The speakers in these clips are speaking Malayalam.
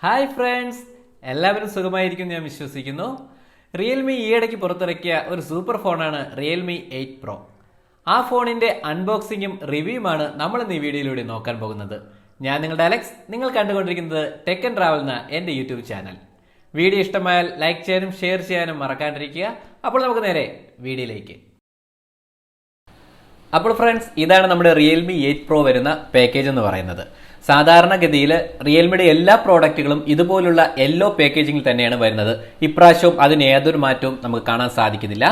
ഹായ് ഫ്രണ്ട്സ്, എല്ലാവരും സുഖമായിരിക്കും ഞാൻ വിശ്വസിക്കുന്നു. റിയൽമി ഈയിടയ്ക്ക് പുറത്തിറക്കിയ ഒരു സൂപ്പർ ഫോണാണ് റിയൽമി 8 Pro. ആ ഫോണിന്റെ അൺബോക്സിങ്ങും റിവ്യൂമാണ് നമ്മൾ ഇന്ന് ഈ വീഡിയോയിലൂടെ നോക്കാൻ പോകുന്നത്. ഞാൻ നിങ്ങളുടെ അലക്സ്, നിങ്ങൾ കണ്ടുകൊണ്ടിരിക്കുന്നത് ടെക് ആൻഡ് ട്രാവൽ എന്ന എൻ്റെ യൂട്യൂബ് ചാനൽ. വീഡിയോ ഇഷ്ടമായാൽ ലൈക്ക് ചെയ്യാനും ഷെയർ ചെയ്യാനും മറക്കാണ്ടിരിക്കുക. അപ്പോൾ നമുക്ക് നേരെ വീഡിയോയിലേക്ക്. അപ്പോൾ ഫ്രണ്ട്സ്, ഇതാണ് നമ്മുടെ റിയൽമി 8 Pro വരുന്ന പാക്കേജ് എന്ന് പറയുന്നത്. സാധാരണഗതിയിൽ റിയൽമിയുടെ എല്ലാ പ്രോഡക്റ്റുകളും ഇതുപോലുള്ള യെല്ലോ പാക്കേജിങ്ങിൽ തന്നെയാണ് വരുന്നത്. ഇപ്രാവശ്യവും അതിന് യാതൊരു മാറ്റവും നമുക്ക് കാണാൻ സാധിക്കുന്നില്ല.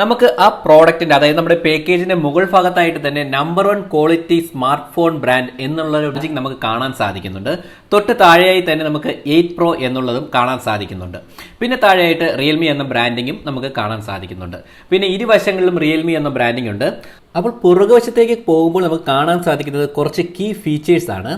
നമുക്ക് ആ പ്രോഡക്റ്റിന്റെ, അതായത് നമ്മുടെ പാക്കേജിന്റെ മുകൾ ഭാഗത്തായിട്ട് തന്നെ number 1 quality smart phone brand എന്നുള്ള ഒരു നമുക്ക് കാണാൻ സാധിക്കുന്നുണ്ട്. തൊട്ട് താഴെയായി തന്നെ നമുക്ക് 8 Pro എന്നുള്ളതും കാണാൻ സാധിക്കുന്നുണ്ട്. പിന്നെ താഴെയായിട്ട് റിയൽമി എന്ന ബ്രാൻഡിങ്ങും നമുക്ക് കാണാൻ സാധിക്കുന്നുണ്ട്. പിന്നെ ഇരുവശങ്ങളിലും റിയൽമി എന്ന ബ്രാൻഡിംഗ് ഉണ്ട്. അപ്പോൾ പുറകുവശത്തേക്ക് പോകുമ്പോൾ നമുക്ക് കാണാൻ സാധിക്കുന്നത് കുറച്ച് കീ ഫീച്ചേഴ്സ് ആണ്.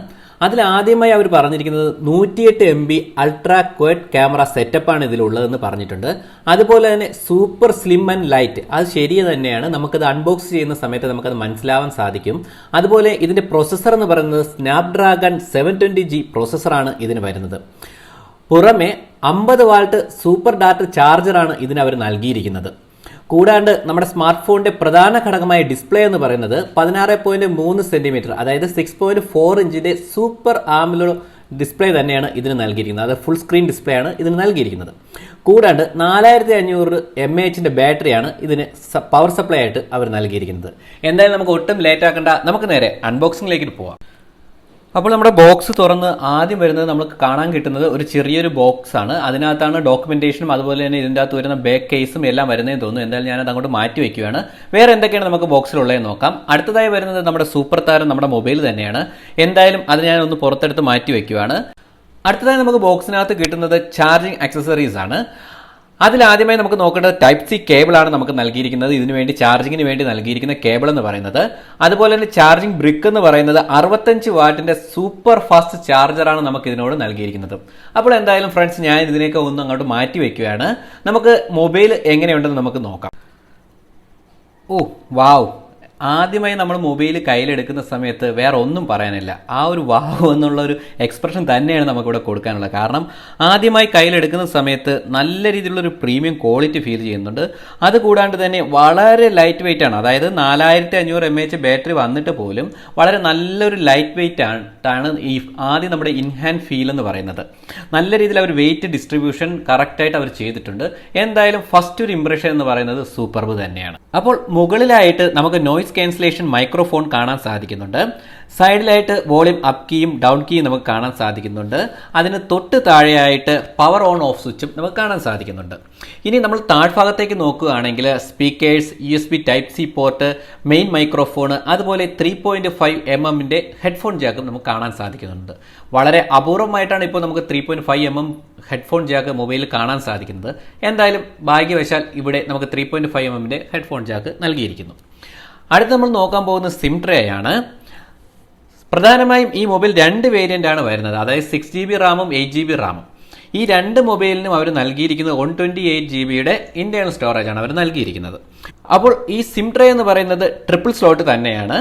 അതിൽ ആദ്യമായി അവർ പറഞ്ഞിരിക്കുന്നത് 108 MB അൾട്രാ ക്വാഡ് ക്യാമറ സെറ്റപ്പാണ് ഇതിലുള്ളതെന്ന് പറഞ്ഞിട്ടുണ്ട്. അതുപോലെ തന്നെ സൂപ്പർ സ്ലിം ആൻഡ് ലൈറ്റ്, അത് ശരി തന്നെയാണ്. നമുക്കത് അൺബോക്സ് ചെയ്യുന്ന സമയത്ത് നമുക്കത് മനസ്സിലാവാൻ സാധിക്കും. അതുപോലെ ഇതിന്റെ പ്രൊസസ്സർ എന്ന് പറയുന്നത് സ്നാപ്ഡ്രാഗൺ 720G പ്രോസസ്സറാണ് ഇതിന് വരുന്നത്. പുറമെ 50 വാട്ട് സൂപ്പർ ഡാറ്റ ചാർജറാണ് ഇതിന് അവർ നൽകിയിരിക്കുന്നത്. കൂടാണ്ട് നമ്മുടെ സ്മാർട്ട് ഫോണിന്റെ പ്രധാന ഘടകമായ ഡിസ്പ്ലേ എന്ന് പറയുന്നത് 16.3 സെന്റിമീറ്റർ, അതായത് 6.4 ഇഞ്ചിന്റെ സൂപ്പർ ആംലോഡ് ഡിസ്പ്ലേ തന്നെയാണ് ഇതിന് നൽകിയിരിക്കുന്നത്. അത് ഫുൾ സ്ക്രീൻ ഡിസ്പ്ലേ ആണ് ഇതിന് നൽകിയിരിക്കുന്നത്. കൂടാണ്ട് 4500 mAh ബാറ്ററിയാണ് ഇതിന് പവർ സപ്ലൈ ആയിട്ട് അവർ നൽകിയിരിക്കുന്നത്. എന്തായാലും നമുക്ക് ഒട്ടും ലേറ്റ് ആക്കണ്ട, നമുക്ക് നേരെ അൺബോക്സിംഗിലേക്ക് പോവാം. അപ്പോൾ നമ്മുടെ ബോക്സ് തുറന്ന് ആദ്യം വരുന്നത് നമുക്ക് കാണാൻ കിട്ടുന്നത് ഒരു ചെറിയൊരു ബോക്സ് ആണ്. അതിനകത്താണ് ഡോക്യുമെന്റേഷനും അതുപോലെ തന്നെ ഇതിൻ്റെ അകത്ത് വരുന്ന ബാക്ക് കേസും എല്ലാം വരുന്നതെന്ന് തോന്നുന്നു. എന്തായാലും ഞാനത് അങ്ങോട്ട് മാറ്റി വയ്ക്കുകയാണ്. വേറെ എന്തൊക്കെയാണ് നമുക്ക് ബോക്സിലുള്ളതെന്ന് നോക്കാം. അടുത്തതായി വരുന്നത് നമ്മുടെ സൂപ്പർ താരം, നമ്മുടെ മൊബൈൽ തന്നെയാണ്. എന്തായാലും അത് ഞാനൊന്ന് പുറത്തെടുത്ത് മാറ്റി വയ്ക്കുകയാണ്. അടുത്തതായി നമുക്ക് ബോക്സിനകത്ത് കിട്ടുന്നത് ചാർജിങ് ആക്സസറീസ് ആണ്. അതിലാദ്യമായി നമുക്ക് നോക്കേണ്ടത് ടൈപ്പ് സി കേബിൾ ആണ് നമുക്ക് നൽകിയിരിക്കുന്നത്. ഇതിനുവേണ്ടി ചാർജിങ്ങിന് വേണ്ടി നൽകിയിരിക്കുന്ന കേബിൾ എന്ന് പറയുന്നത്. അതുപോലെ തന്നെ ചാർജിങ് ബ്രിക്ക് എന്ന് പറയുന്നത് 65 വാട്ടിന്റെ സൂപ്പർ ഫാസ്റ്റ് ചാർജറാണ് നമുക്ക് ഇതിനോട് നൽകിയിരിക്കുന്നത്. അപ്പോൾ എന്തായാലും ഫ്രണ്ട്സ്, ഞാൻ ഇതിനേക്ക് ഒന്ന് അങ്ങോട്ട് മാറ്റി വെക്കുകയാണ്. നമുക്ക് മൊബൈൽ എങ്ങനെയുണ്ടെന്ന് നമുക്ക് നോക്കാം. ഓ വാവ്! ആദ്യമായി നമ്മൾ മൊബൈൽ കയ്യിലെടുക്കുന്ന സമയത്ത് വേറെ ഒന്നും പറയാനില്ല. ആ ഒരു വാവ് എന്നുള്ള ഒരു എക്സ്പ്രഷൻ തന്നെയാണ് നമുക്കിവിടെ കൊടുക്കാനുള്ളത്. കാരണം ആദ്യമായി കയ്യിലെടുക്കുന്ന സമയത്ത് നല്ല രീതിയിലുള്ളൊരു പ്രീമിയം ക്വാളിറ്റി ഫീൽ ചെയ്യുന്നുണ്ട്. അതുകൂടാണ്ട് തന്നെ വളരെ ലൈറ്റ് വെയിറ്റ് ആണ്. അതായത് 4500 mAh ബാറ്ററി വന്നിട്ട് പോലും വളരെ നല്ലൊരു ലൈറ്റ് വെയിറ്റ് ആണ് ഈ ആദ്യം നമ്മുടെ ഇൻഹാൻഡ് ഫീൽ എന്ന് പറയുന്നത്. നല്ല രീതിയിൽ അവർ വെയിറ്റ് ഡിസ്ട്രിബ്യൂഷൻ കറക്റ്റായിട്ട് അവർ ചെയ്തിട്ടുണ്ട്. എന്തായാലും ഫസ്റ്റ് ഒരു ഇംപ്രഷൻ എന്ന് പറയുന്നത് സൂപ്പർബ് തന്നെയാണ്. അപ്പോൾ മുകളിലായിട്ട് നമുക്ക് നോയ്സ് ക്യാൻസലേഷൻ മൈക്രോഫോൺ കാണാൻ സാധിക്കുന്നുണ്ട്. സൈഡിലായിട്ട് വോളിയം അപ്പ് കീയും ഡൗൺ കീയും നമുക്ക് കാണാൻ സാധിക്കുന്നുണ്ട്. അതിന് തൊട്ട് താഴെയായിട്ട് പവർ ഓൺ ഓഫ് സ്വിച്ചും നമുക്ക് കാണാൻ സാധിക്കുന്നുണ്ട്. ഇനി നമ്മൾ താഴ്ഭാഗത്തേക്ക് നോക്കുകയാണെങ്കിൽ speakers, USB Type-C port, main microphone, അതുപോലെ 3.5 mm ഹെഡ്ഫോൺ ജാക്കും നമുക്ക് കാണാൻ സാധിക്കുന്നുണ്ട്. വളരെ അപൂർവമായിട്ടാണ് ഇപ്പോൾ നമുക്ക് 3.5 mm ഹെഡ്ഫോൺ ജാക്ക് മൊബൈലിൽ കാണാൻ സാധിക്കുന്നത്. എന്തായാലും ഭാഗ്യവശാൽ ഇവിടെ നമുക്ക് 3.5 mm ഹെഡ്ഫോൺ ജാക്ക് നൽകിയിരിക്കുന്നു. അടുത്ത് നമ്മൾ നോക്കാൻ പോകുന്ന സിം ട്രേ ആണ്. പ്രധാനമായും ഈ മൊബൈൽ 2 വേരിയന്റ് ആണ് വരുന്നത്. അതായത് 6GB റാമും 8GB റാമും. ഈ 2 മൊബൈലിനും അവർ നൽകിയിരിക്കുന്നത് 128GB ഇന്റേണൽ സ്റ്റോറേജ് ആണ് അവർ നൽകിയിരിക്കുന്നത്. അപ്പോൾ ഈ സിം ട്രേ എന്ന് പറയുന്നത് ട്രിപ്പിൾ സ്ലോട്ട് തന്നെയാണ്.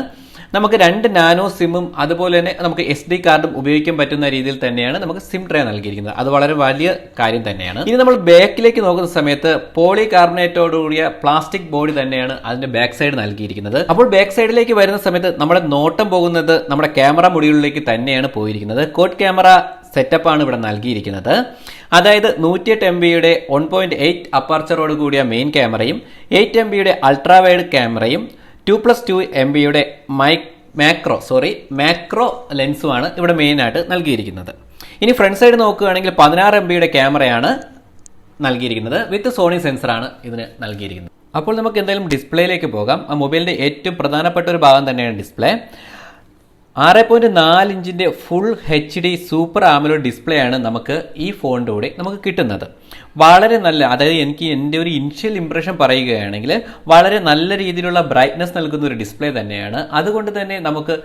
നമുക്ക് 2 നാനോ സിമ്മും അതുപോലെ തന്നെ നമുക്ക് SD കാർഡും ഉപയോഗിക്കാൻ പറ്റുന്ന രീതിയിൽ തന്നെയാണ് നമുക്ക് സിം ട്രേ നൽകിയിരിക്കുന്നത്. അത് വളരെ വലിയ കാര്യം തന്നെയാണ്. ഇനി നമ്മൾ ബാക്കിലേക്ക് നോക്കുന്ന സമയത്ത് പോളി കാർബണേറ്റോടുകൂടിയ പ്ലാസ്റ്റിക് ബോഡി തന്നെയാണ് അതിന്റെ ബാക്ക് സൈഡ് നൽകിയിരിക്കുന്നത്. അപ്പോൾ ബാക്ക് സൈഡിലേക്ക് വരുന്ന സമയത്ത് നമ്മുടെ നോട്ടം പോകുന്നത് നമ്മുടെ ക്യാമറ മൊഡ്യൂളിലേക്ക് തന്നെയാണ് പോയിരിക്കുന്നത്. കോഡ് ക്യാമറ സെറ്റപ്പ് ആണ് ഇവിടെ നൽകിയിരിക്കുന്നത്. അതായത് 108 MB 1.8 അപ്പർച്ചറോട് കൂടിയ മെയിൻ ക്യാമറയും 8 MB അൾട്രാ വൈഡ് ക്യാമറയും 2+2 MB മാക്രോ ലെൻസുമാണ് ഇവിടെ മെയിൻ ആയിട്ട് നൽകിയിരിക്കുന്നത്. ഇനി ഫ്രണ്ട് സൈഡ് നോക്കുകയാണെങ്കിൽ 16 MB ക്യാമറയാണ് നൽകിയിരിക്കുന്നത്. വിത്ത് സോണി സെൻസറാണ് ഇതിന് നൽകിയിരിക്കുന്നത്. അപ്പോൾ നമുക്ക് എന്തായാലും ഡിസ്പ്ലേയിലേക്ക് പോകാം. ആ മൊബൈലിന്റെ ഏറ്റവും പ്രധാനപ്പെട്ട ഒരു ഭാഗം തന്നെയാണ് ഡിസ്പ്ലേ. 6.4 ഇഞ്ചിന്റെ full HD super AMOLED display ആണ് നമുക്ക് ഈ ഫോണിന്റെ കൂടെ നമുക്ക് കിട്ടുന്നത്. വളരെ നല്ല, അതായത് എനിക്ക് എൻ്റെ ഒരു ഇനിഷ്യൽ ഇംപ്രഷൻ പറയുകയാണെങ്കിൽ വളരെ നല്ല രീതിയിലുള്ള ബ്രൈറ്റ്നസ് നൽകുന്ന ഒരു ഡിസ്പ്ലേ തന്നെയാണ്. അതുകൊണ്ട് തന്നെ നമുക്ക്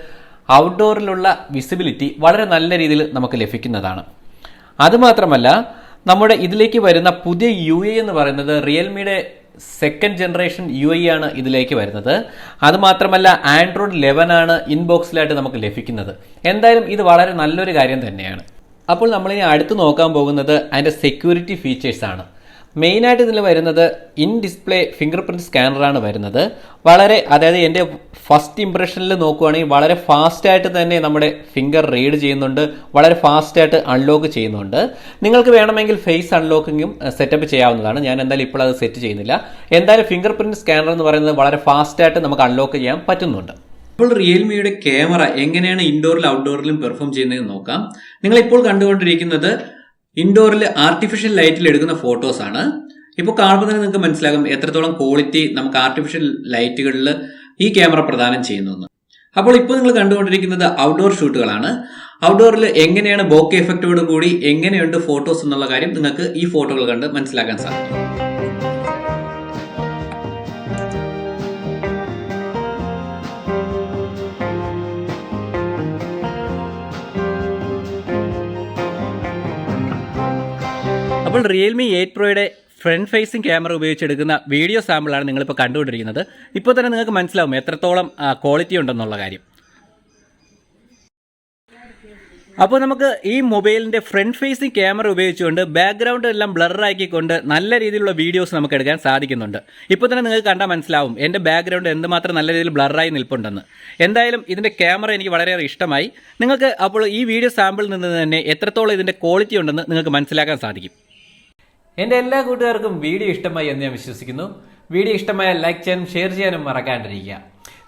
ഔട്ട്ഡോറിലുള്ള വിസിബിലിറ്റി വളരെ നല്ല രീതിയിൽ നമുക്ക് ലഭിക്കുന്നതാണ്. അതുമാത്രമല്ല, നമ്മുടെ ഇതിലേക്ക് വരുന്ന പുതിയ UI എന്ന് പറയുന്നത് റിയൽമിയുടെ സെക്കൻഡ് ജനറേഷൻ UI ആണ് ഇതിലേക്ക് വരുന്നത്. അതുമാത്രമല്ല ആൻഡ്രോയിഡ് 11 ആണ് ഇൻബോക്സിലായിട്ട് നമുക്ക് ലഭിക്കുന്നത്. എന്തായാലും ഇത് വളരെ നല്ലൊരു കാര്യം തന്നെയാണ്. അപ്പോൾ നമ്മളിനി അടുത്ത് നോക്കാൻ പോകുന്നത് അതിൻ്റെ സെക്യൂരിറ്റി ഫീച്ചേഴ്സാണ്. മെയിനായിട്ട് ഇതിൽ വരുന്നത് ഇൻ ഡിസ്പ്ലേ ഫിംഗർ പ്രിൻറ്റ് സ്കാനറാണ് വരുന്നത്. അതായത് എൻ്റെ ഫസ്റ്റ് ഇംപ്രഷനിൽ നോക്കുകയാണെങ്കിൽ വളരെ ഫാസ്റ്റായിട്ട് തന്നെ നമ്മുടെ ഫിംഗർ റീഡ് ചെയ്യുന്നുണ്ട്, വളരെ ഫാസ്റ്റായിട്ട് അൺലോക്ക് ചെയ്യുന്നുണ്ട്. നിങ്ങൾക്ക് വേണമെങ്കിൽ ഫേസ് അൺലോക്കിങ്ങും സെറ്റപ്പ് ചെയ്യാവുന്നതാണ്. ഞാൻ എന്തായാലും ഇപ്പോൾ അത് സെറ്റ് ചെയ്യുന്നില്ല. എന്തായാലും ഫിംഗർ പ്രിൻറ്റ് സ്കാനർ എന്ന് പറയുന്നത് വളരെ ഫാസ്റ്റായിട്ട് നമുക്ക് അൺലോക്ക് ചെയ്യാൻ പറ്റുന്നുണ്ട്. ഇപ്പോൾ റിയൽമിയുടെ ക്യാമറ എങ്ങനെയാണ് ഇൻഡോറിലും ഔട്ട്ഡോറിലും പെർഫോം ചെയ്യുന്നതെന്ന് നോക്കാം. നിങ്ങൾ ഇപ്പോൾ കണ്ടുകൊണ്ടിരിക്കുന്നത് ഇൻഡോറിൽ ആർട്ടിഫിഷ്യൽ ലൈറ്റിൽ എടുക്കുന്ന ഫോട്ടോസ് ആണ്. ഇപ്പോൾ കാണുമ്പോൾ തന്നെ നിങ്ങൾക്ക് മനസ്സിലാകും എത്രത്തോളം ക്വാളിറ്റി നമുക്ക് ആർട്ടിഫിഷ്യൽ ലൈറ്റുകളിൽ ഈ ക്യാമറ പ്രദാനം ചെയ്യുന്നു. അപ്പോൾ ഇപ്പോൾ നിങ്ങൾ കണ്ടുകൊണ്ടിരിക്കുന്നത് ഔട്ട്ഡോർ ഷൂട്ടുകളാണ്. ഔട്ട്ഡോറിൽ എങ്ങനെയാണ് ബോക്കെ എഫക്റ്റോട് കൂടി എങ്ങനെയുണ്ട് ഫോട്ടോസ് എന്നുള്ള കാര്യം നിങ്ങൾക്ക് ഈ ഫോട്ടോകൾ കണ്ട് മനസ്സിലാക്കാൻ സാധിക്കും. അപ്പോൾ റിയൽമി 8 പ്രോയുടെ ഫ്രണ്ട് ഫേസിംഗ് ക്യാമറ ഉപയോഗിച്ചെടുക്കുന്ന വീഡിയോ സാമ്പിളാണ് നിങ്ങളിപ്പോൾ കണ്ടുകൊണ്ടിരിക്കുന്നത്. ഇപ്പോൾ തന്നെ നിങ്ങൾക്ക് മനസ്സിലാവും എത്രത്തോളം ക്വാളിറ്റി ഉണ്ടെന്നുള്ള കാര്യം. അപ്പോൾ നമുക്ക് ഈ മൊബൈലിൻ്റെ ഫ്രണ്ട് ഫേസിംഗ് ക്യാമറ ഉപയോഗിച്ചുകൊണ്ട് ബാക്ക്ഗ്രൗണ്ട് എല്ലാം ബ്ലറാക്കിക്കൊണ്ട് നല്ല രീതിയിലുള്ള വീഡിയോസ് നമുക്ക് എടുക്കാൻ സാധിക്കുന്നുണ്ട്. ഇപ്പോൾ തന്നെ നിങ്ങൾക്ക് കണ്ടാൽ മനസ്സിലാവും എൻ്റെ ബാക്ക്ഗ്രൗണ്ട് എന്തുമാത്രം നല്ല രീതിയിൽ ബ്ലറായി നിൽപ്പുണ്ടെന്ന്. എന്തായാലും ഇതിൻ്റെ ക്യാമറ എനിക്ക് വളരെയേറെ ഇഷ്ടമായി. നിങ്ങൾക്ക് അപ്പോൾ ഈ വീഡിയോ സാമ്പിളിൽ നിന്ന് തന്നെ എത്രത്തോളം ഇതിൻ്റെ ക്വാളിറ്റി ഉണ്ടെന്ന് നിങ്ങൾക്ക് മനസ്സിലാക്കാൻ സാധിക്കും. എൻ്റെ എല്ലാ കൂട്ടുകാർക്കും വീഡിയോ ഇഷ്ടമായി എന്ന് ഞാൻ വിശ്വസിക്കുന്നു. വീഡിയോ ഇഷ്ടമായാൽ ലൈക്ക് ചെയ്യാനും ഷെയർ ചെയ്യാനും മറക്കാണ്ടിരിക്കുക.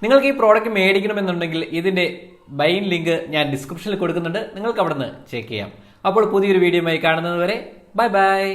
നിങ്ങൾക്ക് ഈ പ്രോഡക്റ്റ് മേടിക്കണമെന്നുണ്ടെങ്കിൽ ഇതിൻ്റെ ബൈൻ ലിങ്ക് ഞാൻ ഡിസ്ക്രിപ്ഷനിൽ കൊടുക്കുന്നുണ്ട്. നിങ്ങൾക്ക് അവിടെ നിന്ന് ചെക്ക് ചെയ്യാം. അപ്പോൾ പുതിയൊരു വീഡിയോയുമായി കാണുന്നത് വരെ ബൈ ബൈ.